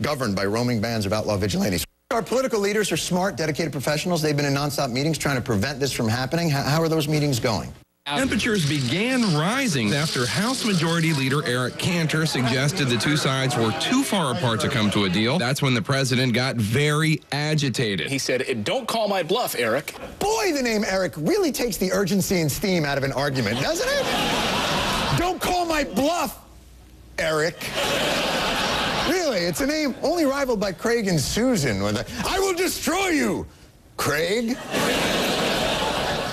governed by roaming bands of outlaw vigilantes. Our political leaders are smart, dedicated professionals. They've been in nonstop meetings trying to prevent this from happening. How are those meetings going? Temperatures began rising after House Majority Leader Eric Cantor suggested the two sides were too far apart to come to a deal. That's when the president got very agitated. He said, "Don't call my bluff, Eric." Boy, the name Eric really takes the urgency and steam out of an argument, doesn't it? Don't call my bluff, Eric. Really, it's a name only rivaled by Craig and Susan with a, "I will destroy you, Craig.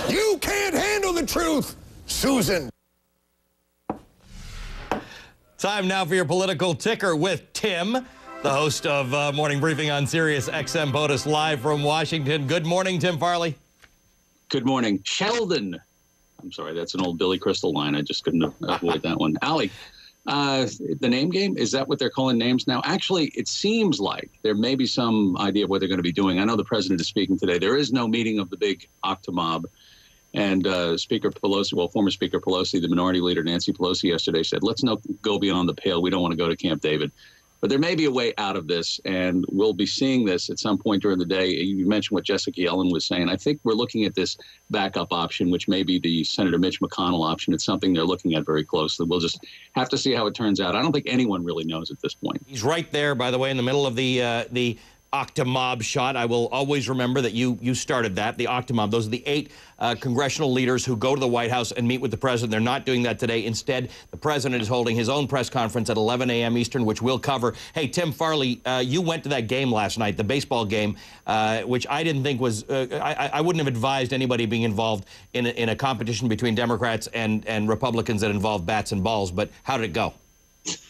You can't handle the truth, Susan." Time now for your political ticker with Tim, the host of Morning Briefing on Sirius XM POTUS live from Washington. Good morning, Tim Farley. Good morning. Sheldon. I'm sorry, that's an old Billy Crystal line. I just couldn't avoid that one. Ali, the name game, is that what they're calling names now? Actually, it seems like there may be some idea of what they're going to be doing. I know the president is speaking today. There is no meeting of the big Octo-Mob. And Speaker Pelosi, well, former Speaker Pelosi, the minority leader Nancy Pelosi yesterday said, let's not go beyond the pale. We don't want to go to Camp David. But there may be a way out of this, and we'll be seeing this at some point during the day. You mentioned what Jessica Yellen was saying. I think we're looking at this backup option, which may be the Senator Mitch McConnell option. It's something they're looking at very closely. We'll just have to see how it turns out. I don't think anyone really knows at this point. He's right there, by the way, in the middle of the Octo-Mob shot. I will always remember that you started that, the Octo-Mob. Those are the 8 congressional leaders who go to the White House and meet with the president. They're not doing that today. Instead, the president is holding his own press conference at 11 a.m. Eastern, which we'll cover. Hey, Tim Farley, you went to that game last night, the baseball game, which I didn't think was, I wouldn't have advised anybody being involved in a competition between Democrats and Republicans that involved bats and balls, but how did it go?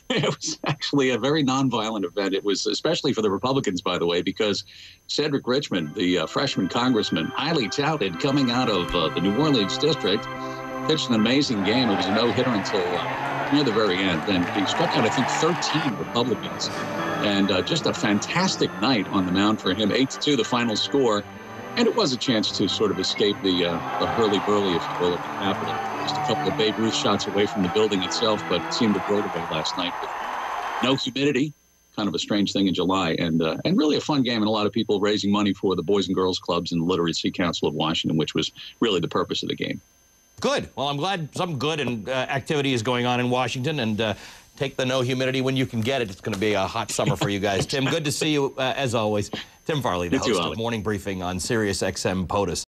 It was actually a very nonviolent event. It was especially for the Republicans, by the way, because Cedric Richmond, the freshman congressman, highly touted coming out of the New Orleans district, pitched an amazing game. It was a no-hitter until near the very end. And he struck out, I think, 13 Republicans. And just a fantastic night on the mound for him. 8-2, the final score. And it was a chance to sort of escape the hurly-burly, if you will, of the Capitol. Just a couple of Babe Ruth shots away from the building itself, but it seemed to blow away last night with no humidity, kind of a strange thing in July, and really a fun game, and a lot of people raising money for the Boys and Girls Clubs and the Literacy Council of Washington, which was really the purpose of the game. Good. Well, I'm glad some good and activity is going on in Washington, and take the no humidity when you can get it. It's going to be a hot summer for you guys. Tim, good to see you, as always. Tim Farley, the host of Morning Briefing on Sirius XM POTUS.